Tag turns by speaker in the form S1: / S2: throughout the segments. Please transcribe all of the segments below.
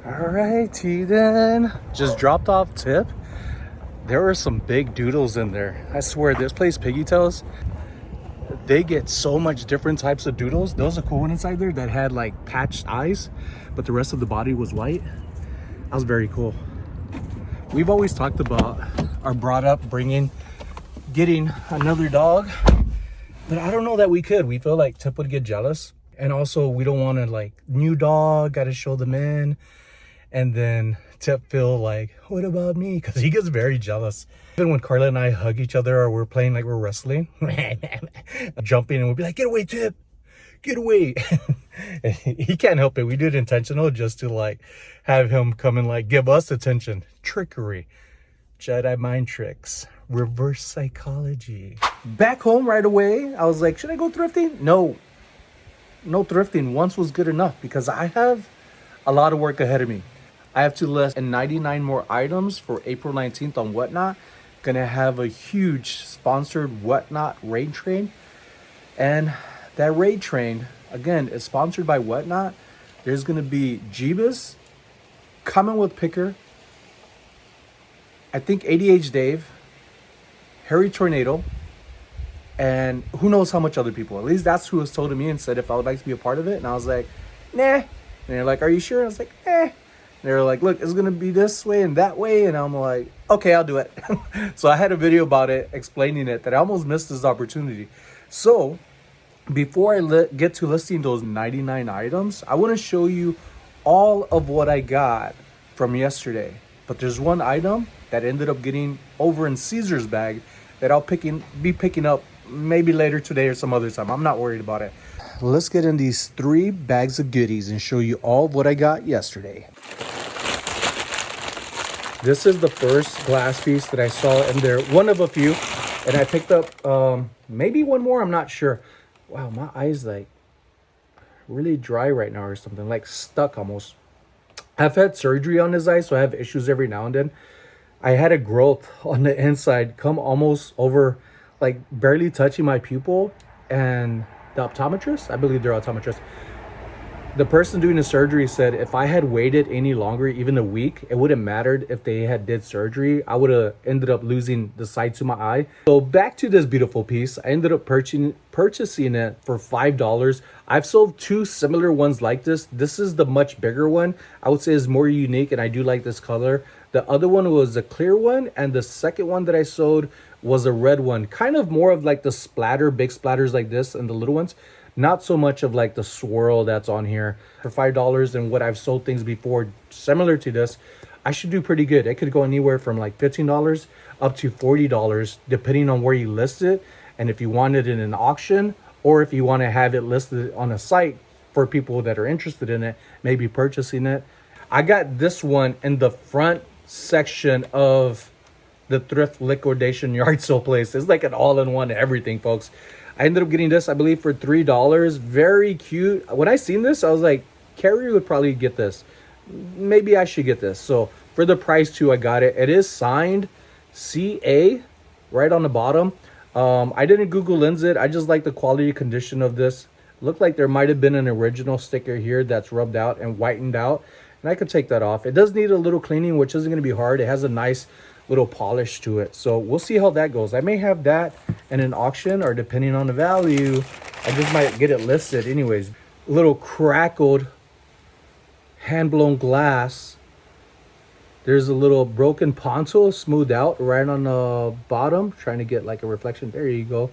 S1: Alrighty then. Just dropped off tip. There were some big doodles in there. I swear, this place, Piggy Tails, they get so much different types of doodles. There was a cool one inside there that had like patched eyes, but the rest of the body was white. That was very cool. We've always talked about or brought up getting another dog, but I don't know that we could. We feel like Tip would get jealous. And also we don't want to like new dog, got to show them in. And then Tip feel like, what about me? Because he gets very jealous. Even when Carla and I hug each other or we're playing like we're wrestling, jumping and we'll be like, get away, Tip, get away. He can't help it. We do it intentional just to like have him come and like give us attention. Trickery, Jedi mind tricks, reverse psychology. Back home right away, I was like, should I go thrifting? No thrifting. Once was good enough because I have a lot of work ahead of me. I have to list 99 more items for April 19th on Whatnot. Gonna have a huge sponsored Whatnot raid train. And that raid train, again, is sponsored by Whatnot. There's gonna be Jeebus, Coming with Picker, I think ADH Dave, Harry Tornado, and who knows how much other people. At least that's who was told to me and said if I would like to be a part of it. And I was like, nah. And they're like, are you sure? And I was like, eh. They're like, look, it's going to be this way and that way. And I'm like, okay, I'll do it. So I had a video about it, explaining it, that I almost missed this opportunity. So before I get to listing those 99 items, I want to show you all of what I got from yesterday. But there's one item that ended up getting over in Caesar's bag that I'll be picking up maybe later today or some other time. I'm not worried about it. Let's get in these 3 bags of goodies and show you all of what I got yesterday. This is the first glass piece that I saw in there, one of a few, and I picked up maybe one more, I'm not sure. Wow, my eyes like really dry right now or something, like stuck almost. I've had surgery on this eye, so I have issues every now and then. I had a growth on the inside come almost over, like barely touching my pupil, and the optometrist, I believe they're optometrists, the person doing the surgery said if I had waited any longer, even a week, it wouldn't mattered if they had did surgery. I would have ended up losing the sight to my eye. So back to this beautiful piece. I ended up purchasing it for $5. I've sold 2 similar ones like this. This is the much bigger one. I would say is more unique, and I do like this color. The other one was a clear one, and the second one that I sold was a red one. Kind of more of like the splatter, big splatters like this, and the little ones. Not so much of like the swirl that's on here. For $5 and what I've sold things before similar to this, I should do pretty good. It could go anywhere from like $15 up to $40 depending on where you list it, and if you want it in an auction or if you want to have it listed on a site for people that are interested in it, maybe purchasing it. I got this one in the front section of the thrift liquidation yard sale place. It's like an all-in-one everything, folks. I ended up getting this, I believe, for $3. Very cute. When I seen this, I was like, Carrie would probably get this. Maybe I should get this. So for the price too, I got it. It is signed CA right on the bottom. I didn't Google Lens it. I just like the quality condition of this. Looked like there might have been an original sticker here that's rubbed out and whitened out. And I could take that off. It does need a little cleaning, which isn't going to be hard. It has a nice little polish to it, so we'll see how that goes. I may have that in an auction, or depending on the value, I just might get it listed anyways. A little crackled hand-blown glass. There's a little broken poncho smoothed out right on the bottom, trying to get like a reflection. There you go.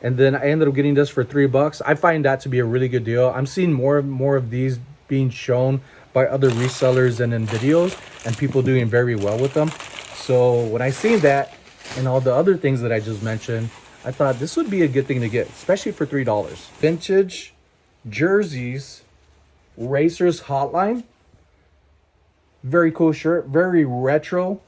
S1: And then I ended up getting this for $3. I find that to be a really good deal. I'm seeing more of these being shown by other resellers and in videos, and people doing very well with them. So when I seen that and all the other things that I just mentioned, I thought this would be a good thing to get, especially for $3. Vintage jerseys, Racers Hotline. Very cool shirt, very retro,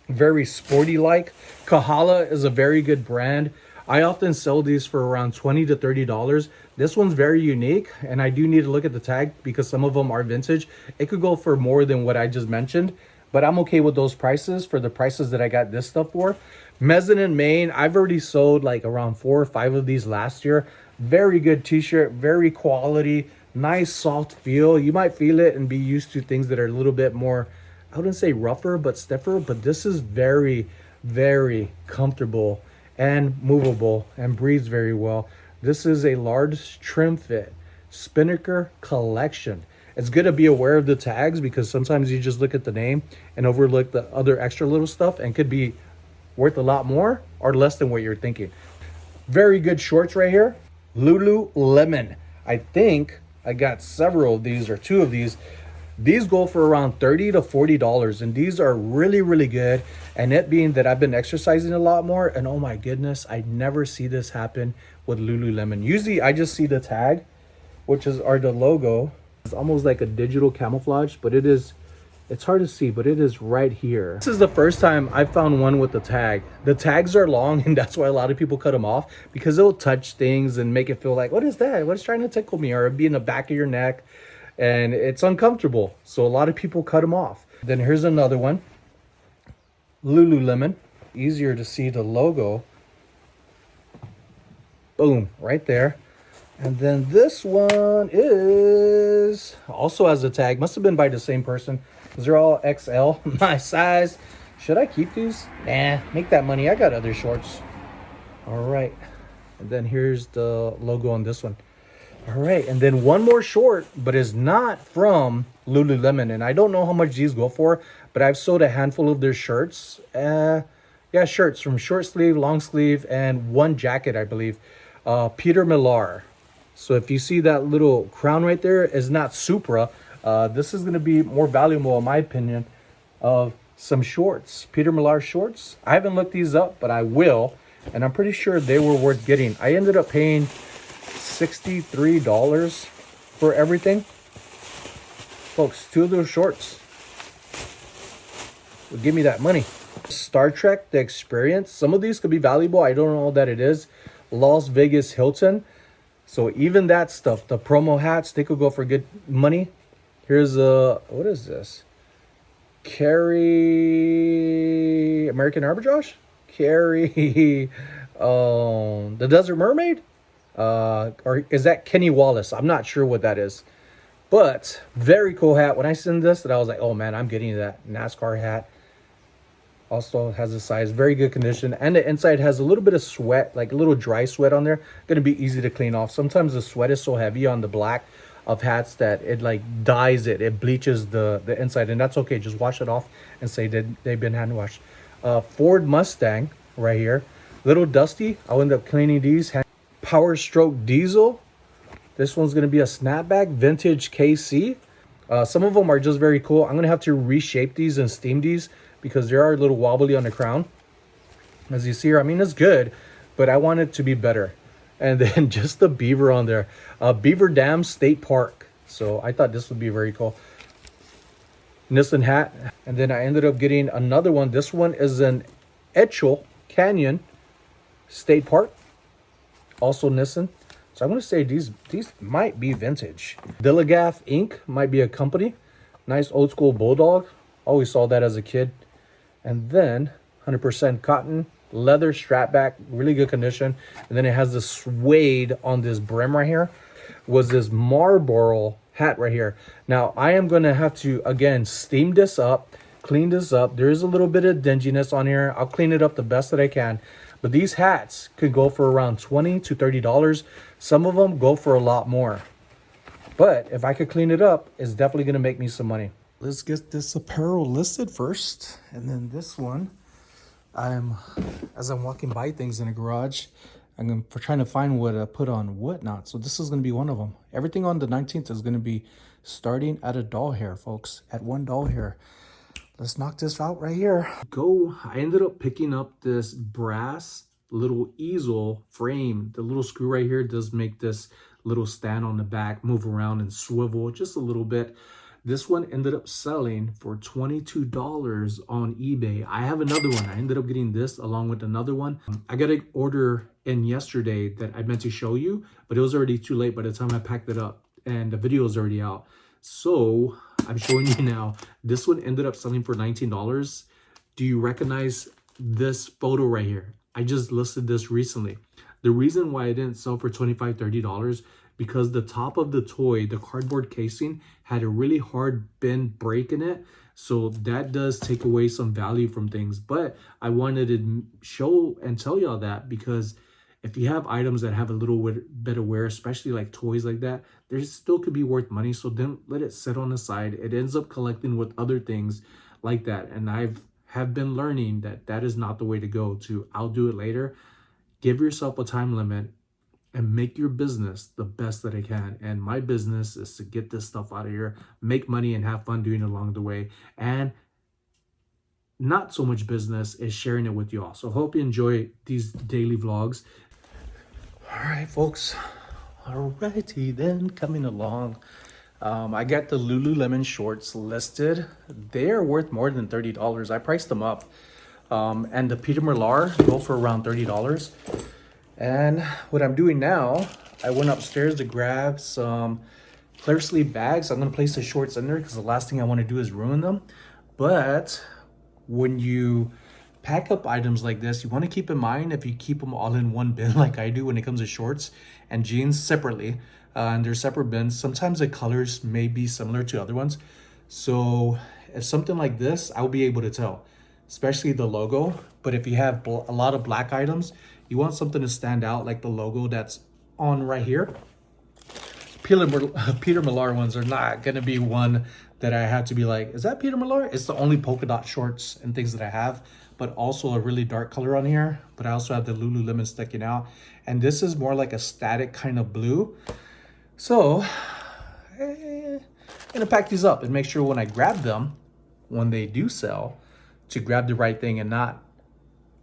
S1: very sporty like. Kahala is a very good brand. I often sell these for around $20 to $30. This one's very unique, and I do need to look at the tag because some of them are vintage. It could go for more than what I just mentioned, but I'm okay with those prices for the prices that I got this stuff for. Mezzanine Maine, I've already sold like around 4 or 5 of these last year. Very good t-shirt, very quality, Nice soft feel. You might feel it and be used to things that are a little bit more, I wouldn't say rougher, but stiffer. But this is very, very comfortable and movable and breathes very well. This is a large trim fit Spinnaker collection. It's good to be aware of the tags because sometimes you just look at the name and overlook the other extra little stuff and could be worth a lot more or less than what you're thinking. Very good shorts right here. Lululemon. I think I got several of these or two of these. These go for around $30 to $40 and these are really, really good. And it being that I've been exercising a lot more and oh my goodness, I never see this happen with Lululemon. Usually I just see the tag, which is the logo. It's almost like a digital camouflage, but it's hard to see, but it is right here. This is the first time I found one with the tag. The tags are long and that's why a lot of people cut them off because it'll touch things and make it feel like, what is that? What's trying to tickle me? Or it'll be in the back of your neck and it's uncomfortable. So a lot of people cut them off. Then here's another one. Lululemon. Easier to see the logo. Boom, right there. And then this one is also has a tag. Must have been by the same person. They're all XL, my size. Should I keep these? Nah, make that money. I got other shorts. All right. And then here's the logo on this one. All right. And then one more short, but it's not from Lululemon. And I don't know how much these go for, but I've sold a handful of their shirts. Yeah, shirts from short sleeve, long sleeve, and one jacket, I believe. Peter Millar. So if you see that little crown right there, is not Supra. This is going to be more valuable, in my opinion, of some shorts. Peter Millar shorts. I haven't looked these up, but I will. And I'm pretty sure they were worth getting. I ended up paying $63 for everything. Folks, two of those shorts will give me that money. Star Trek, the experience. Some of these could be valuable. I don't know that it is. Las Vegas Hilton. So even that stuff, the promo hats, they could go for good money. Here's what is this? Carrie American Arbitrage? Carrie the Desert Mermaid? Or is that Kenny Wallace? I'm not sure what that is. But very cool hat. When I seen this, that I was like, oh man, I'm getting that NASCAR hat. Also has a size, very good condition, and the inside has a little bit of sweat, like a little dry sweat on there. Gonna be easy to clean off. Sometimes the sweat is so heavy on the black of hats that it like dyes it bleaches the inside, and that's okay. Just wash it off and say that they've been hand washed. Ford Mustang right here, little dusty. I'll end up cleaning these. Power Stroke Diesel. This one's gonna be a snapback vintage KC. Some of them are just very cool. I'm gonna have to reshape these and steam these because they are a little wobbly on the crown. As you see here, I mean, it's good, but I want it to be better. And then just the beaver on there. Beaver Dam State Park. So I thought this would be very cool. Nissan hat. And then I ended up getting another one. This one is an Etchell Canyon State Park. Also Nissan. So I'm going to say these might be vintage. Dilligaff Inc. might be a company. Nice old school bulldog. Always saw that as a kid. And then 100% cotton, leather strap back, really good condition. And then it has the suede on this brim right here. Was this Marlboro hat right here. Now I am going to have to, again, steam this up, clean this up. There is a little bit of dinginess on here. I'll clean it up the best that I can. But these hats could go for around $20 to $30. Some of them go for a lot more. But if I could clean it up, it's definitely going to make me some money. Let's get this apparel listed first. And then this one, as I'm walking by things in the garage, I'm trying to find what to put on whatnot. So this is going to be one of them. Everything on the 19th is going to be starting at a doll hair, folks. At one doll hair. Let's knock this out right here. I ended up picking up this brass little easel frame. The little screw right here does make this little stand on the back move around and swivel just a little bit. This one ended up selling for $22 on eBay. I have another one. I ended up getting this along with another one. I got an order in yesterday that I meant to show you, but it was already too late by the time I packed it up and the video is already out. So I'm showing you now. This one ended up selling for $19. Do you recognize this photo right here? I just listed this recently. The reason why I didn't sell for $25, $30 because the top of the toy, the cardboard casing, had a really hard bend break in it. So that does take away some value from things. But I wanted to show and tell y'all that, because if you have items that have a little bit of wear, especially like toys like that, there still could be worth money. So then let it sit on the side. It ends up collecting with other things like that. And have been learning that that is not the way to go. To I'll do it later. Give yourself a time limit and make your business the best that it can. And my business is to get this stuff out of here, make money, and have fun doing it along the way. And not so much business is sharing it with y'all. So hope you enjoy these daily vlogs. All right, folks. Alrighty then, coming along. I got the Lululemon shorts listed. They are worth more than $30. I priced them up. And the Peter Millar go for around $30. And what I'm doing now, I went upstairs to grab some clear sleeve bags. I'm going to place the shorts in there because the last thing I want to do is ruin them. But when you pack up items like this, you want to keep in mind, if you keep them all in one bin like I do when it comes to shorts and jeans separately, and they're separate bins, sometimes the colors may be similar to other ones. So if something like this, I'll be able to tell, especially the logo. But if you have a lot of black items, you want something to stand out, like the logo that's on right here. Peter Millar ones are not gonna be one that I have to be like, is that Peter Millar? It's the only polka dot shorts and things that I have, but also a really dark color on here. But I also have the Lululemon sticking out, and this is more like a static kind of blue. So I'm gonna pack these up and make sure when I grab them, when they do sell, to grab the right thing and not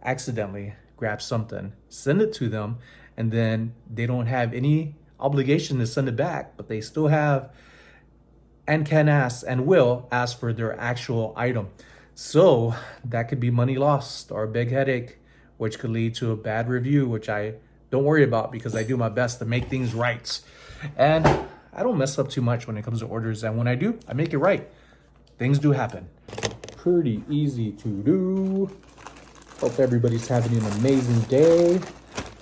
S1: accidentally grab something, send it to them, and then they don't have any obligation to send it back, but they still have and can ask and will ask for their actual item. So that could be money lost or a big headache, which could lead to a bad review, which I don't worry about because I do my best to make things right. And I don't mess up too much when it comes to orders, and when I do, I make it right. Things do happen. Pretty easy to do. Hope everybody's having an amazing day.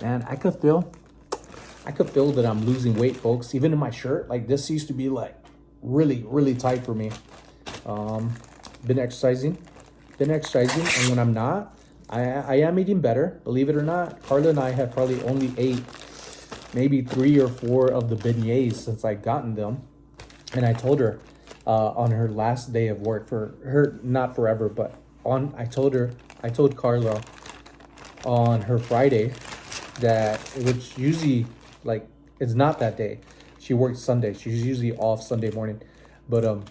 S1: And I could feel that I'm losing weight, folks. Even in my shirt, like this used to be like really tight for me. Been exercising, and when I'm not, I am eating better, believe it or not. Carla and I have probably only ate maybe 3 or 4 of the beignets since I gotten them. And I told her on her last day of work, for her, not forever, but I told Carla on her Friday that, which usually, like, it's not that day. She works Sunday. She's usually off Sunday morning. But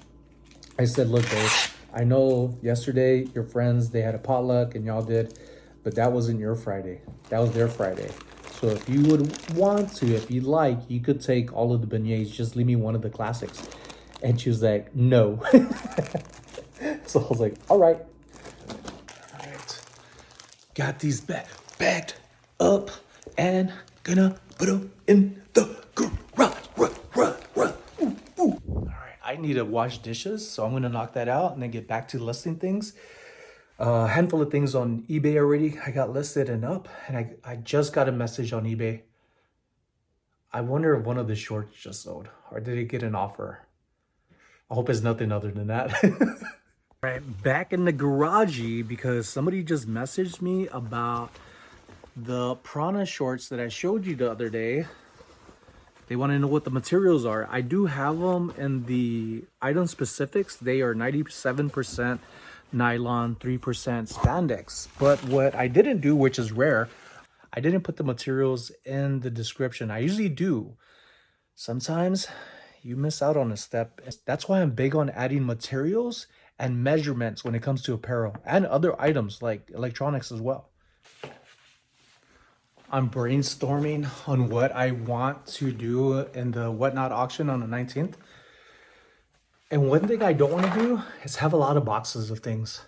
S1: I said, look, babe, I know yesterday your friends, they had a potluck and y'all did, but that wasn't your Friday. That was their Friday. So if you would want to, if you like, you could take all of the beignets. Just leave me one of the classics. And she was like, no. So I was like, all right. All right. Got these bagged up and gonna put them in the garage. All right, I need to wash dishes, so I'm gonna knock that out and then get back to listing things. A handful of things on eBay already I got listed and up, and I just got a message on eBay. I wonder if one of the shorts just sold, or did it get an offer? I hope it's nothing other than that. All right, back in the garagey because somebody just messaged me about the Prana shorts that I showed you the other day. They want to know what the materials are. I do have them in the item specifics. They are 97% nylon, 3% spandex. But what I didn't do, which is rare, I didn't put the materials in the description. I usually do. Sometimes you miss out on a step. That's why I'm big on adding materials and measurements when it comes to apparel and other items like electronics as well. I'm brainstorming on what I want to do in the Whatnot auction on the 19th. And one thing I don't want to do is have a lot of boxes of things.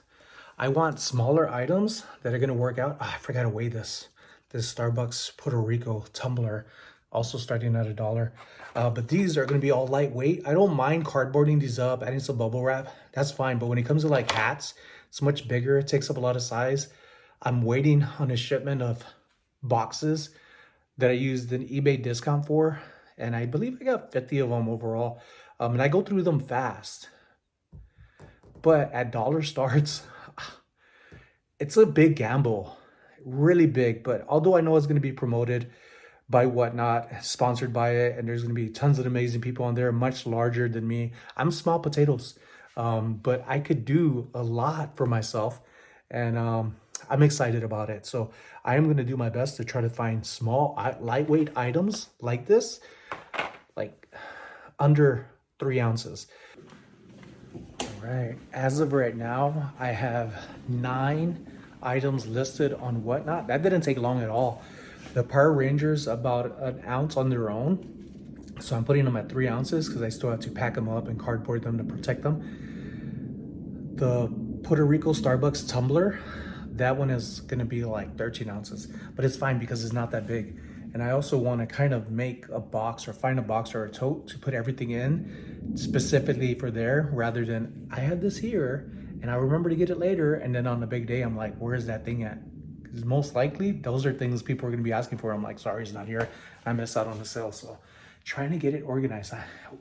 S1: I want smaller items that are going to work out. Oh, I forgot to weigh this. This Starbucks Puerto Rico tumbler, also starting at $1. But these are going to be all lightweight. I don't mind cardboarding these up, adding some bubble wrap. That's fine. But when it comes to like hats, it's much bigger. It takes up a lot of size. I'm waiting on a shipment of boxes that I used an eBay discount for, and I believe I got 50 of them overall. And I go through them fast. But at dollar starts, it's a big gamble, really big. But although I know it's going to be promoted by Whatnot, sponsored by it, and there's going to be tons of amazing people on there, much larger than me. I'm small potatoes, but I could do a lot for myself, and I'm excited about it. So I am going to do my best to try to find small, lightweight items like this, like under 3 ounces. All right, as of right now, I have 9 items listed on Whatnot. That didn't take long at all. The Power Rangers, about an ounce on their own. So I'm putting them at 3 ounces because I still have to pack them up and cardboard them to protect them. The Puerto Rico Starbucks tumbler, that one is gonna be like 13 ounces, but it's fine because it's not that big. And I also want to kind of make a box or find a box or a tote to put everything in specifically for there, rather than I had this here and I remember to get it later, and then on the big day I'm like, where's that thing at? Because most likely those are things people are going to be asking for. I'm like, sorry, it's not here. I missed out on the sale. So trying to get it organized.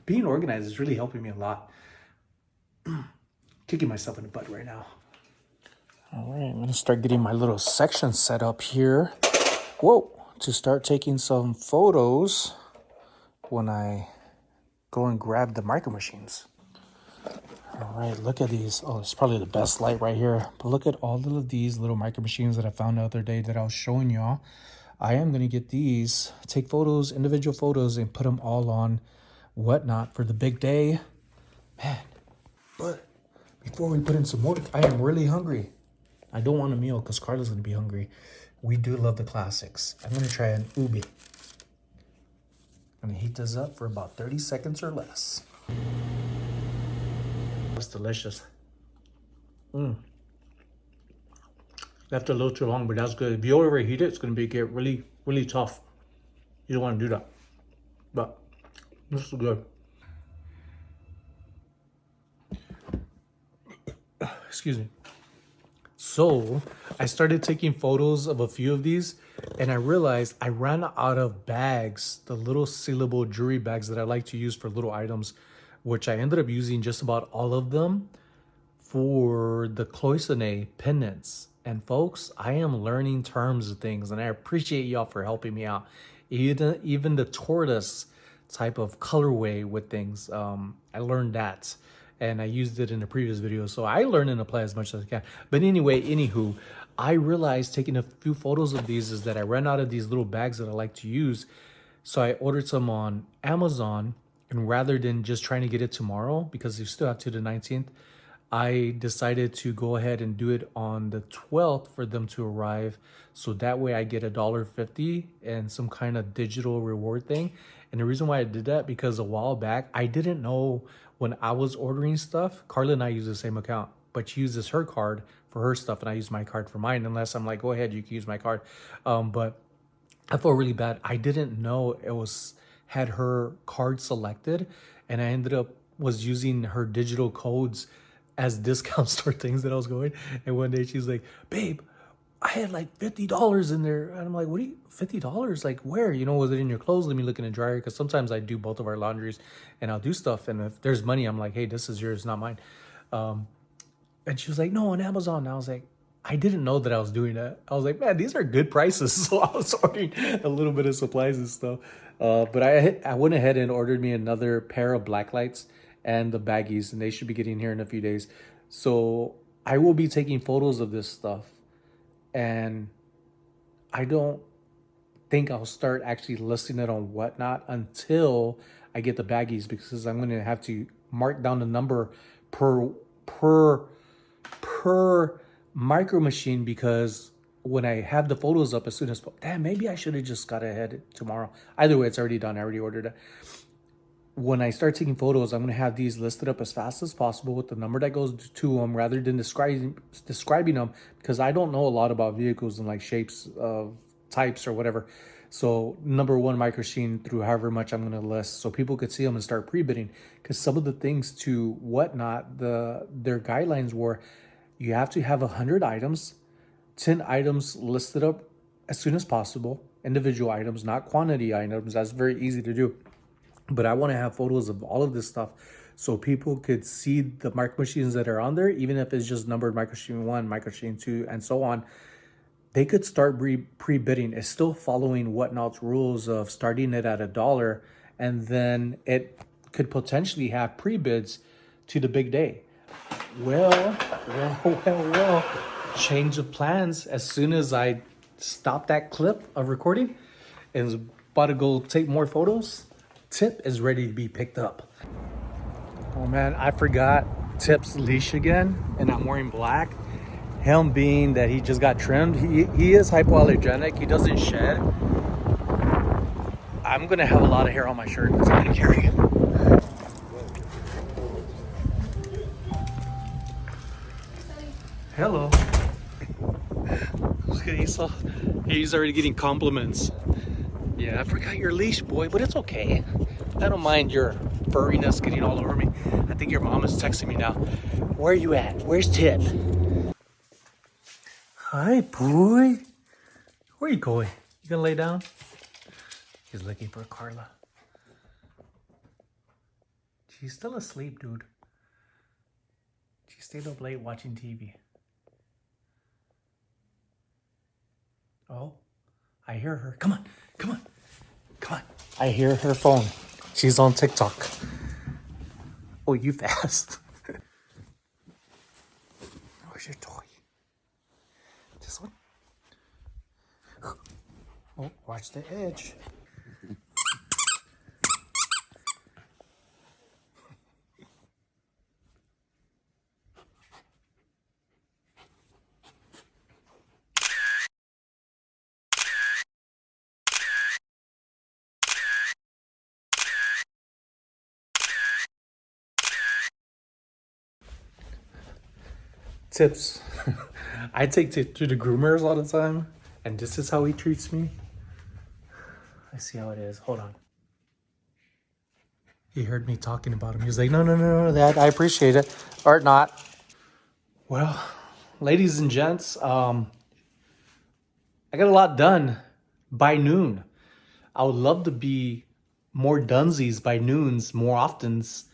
S1: Being organized is really helping me a lot. Kicking myself in the butt right now. All right, I'm going to start getting my little section set up here. Whoa. To start taking some photos when I go and grab the micro machines. All right, look at these. Oh, it's probably the best light right here. But look at all of these little micro machines that I found the other day that I was showing y'all. I am going to get these, take photos, individual photos, and put them all on Whatnot for the big day. Man, but before we put in some more, I am really hungry. I don't want a meal because Carla's going to be hungry. We do love the classics. I'm going to try an ubi. I'm going to heat this up for about 30 seconds or less. It's delicious. Left it a little too long, but that's good. If you overheat it, it's going to get really, really tough. You don't want to do that. But this is good. Excuse me. So I started taking photos of a few of these, and I realized I ran out of bags, the little sealable jewelry bags that I like to use for little items, which I ended up using just about all of them for the cloisonne pendants. And folks, I am learning terms of things, and I appreciate y'all for helping me out. Even the tortoise type of colorway with things, I learned that. And I used it in a previous video, so I learn and apply as much as I can. But anyway, anywho, I realized taking a few photos of these is that I ran out of these little bags that I like to use. So I ordered some on Amazon, and rather than just trying to get it tomorrow, because you still have to the 19th, I decided to go ahead and do it on the 12th for them to arrive. So that way I get $1.50 and some kind of digital reward thing. And the reason why I did that, because a while back, I didn't know when I was ordering stuff, Carla and I use the same account, but she uses her card for her stuff and I use my card for mine, unless I'm like, go ahead, you can use my card. But I felt really bad. I didn't know had her card selected, and I ended up was using her digital codes as discount store things that I was going. And one day she's like, babe, I had like $50 in there. And I'm like, what do you, $50? Like where? You know, was it in your clothes? Let me look in the dryer. Because sometimes I do both of our laundries and I'll do stuff. And if there's money, I'm like, hey, this is yours, not mine. And she was like, no, on Amazon. And I was like, I didn't know that I was doing that. I was like, man, these are good prices. So I was ordering a little bit of supplies and stuff. But I went ahead and ordered me another pair of black lights and the baggies, and they should be getting here in a few days. So I will be taking photos of this stuff. And I don't think I'll start actually listing it on Whatnot until I get the baggies, because I'm going to have to mark down the number per micro machine, because when I have the photos up as soon as, damn, maybe I should have just got ahead tomorrow. Either way, it's already done. I already ordered it. When I start taking photos, I'm going to have these listed up as fast as possible with the number that goes to them, rather than describing them, because I don't know a lot about vehicles and like shapes of types or whatever. So number one micro machine through however much I'm going to list, so people could see them and start pre-bidding. Because some of the things to Whatnot, their guidelines were you have to have 100 items, 10 items listed up as soon as possible, individual items, not quantity items. That's very easy to do. But I want to have photos of all of this stuff so people could see the micro machines that are on there, even if it's just numbered micro machine 1, micro machine 2, and so on. They could start pre-bidding. It's still following Whatnot's rules of starting it at $1, and then it could potentially have pre-bids to the big day. Well, change of plans. As soon as I stop that clip of recording and is about to go take more photos, Tip is ready to be picked up. Oh man, I forgot Tip's leash again, and I'm wearing black. Him being that he just got trimmed, he is hypoallergenic. He doesn't shed. I'm gonna have a lot of hair on my shirt because I'm gonna carry it. Hello. Look at Esau. He's already getting compliments. Yeah, I forgot your leash, boy, but it's okay. I don't mind your furriness getting all over me. I think your mom is texting me now. Where are you at? Where's Tip? Hi, boy. Where are you going? You gonna lay down? He's looking for Carla. She's still asleep, dude. She stayed up late watching TV. Oh, I hear her. Come on, come on, come on. I hear her phone. She's on TikTok. Oh, you fast. Where's your toy? This one? Oh, watch the edge. Tips. I take Tip to the groomers all the time, and this is how he treats me. I see how it is. Hold on. He heard me talking about him. He was like, no, Dad, I appreciate it. Or not. Well, ladies and gents, I got a lot done by noon. I would love to be more dunsies by noons, more oftens.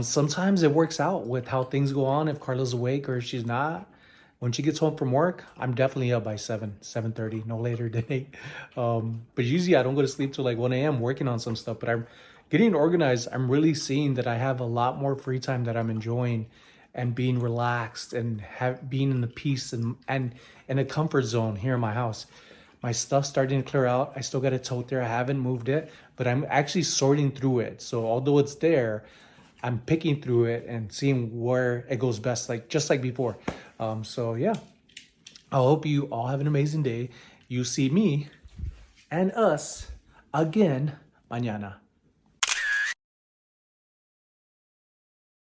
S1: Sometimes it works out with how things go on. If Carla's awake or if she's not, when she gets home from work, I'm definitely up by 7:30, no later than 8. But usually I don't go to sleep till like 1 a.m. working on some stuff. But I'm getting organized. I'm really seeing that I have a lot more free time that I'm enjoying and being relaxed and being in the peace and in a comfort zone here in my house. My stuff's starting to clear out. I still got a tote there. I haven't moved it, but I'm actually sorting through it. So although it's there, I'm picking through it and seeing where it goes best, like just like before. So yeah, I hope you all have an amazing day. You see me and us again mañana.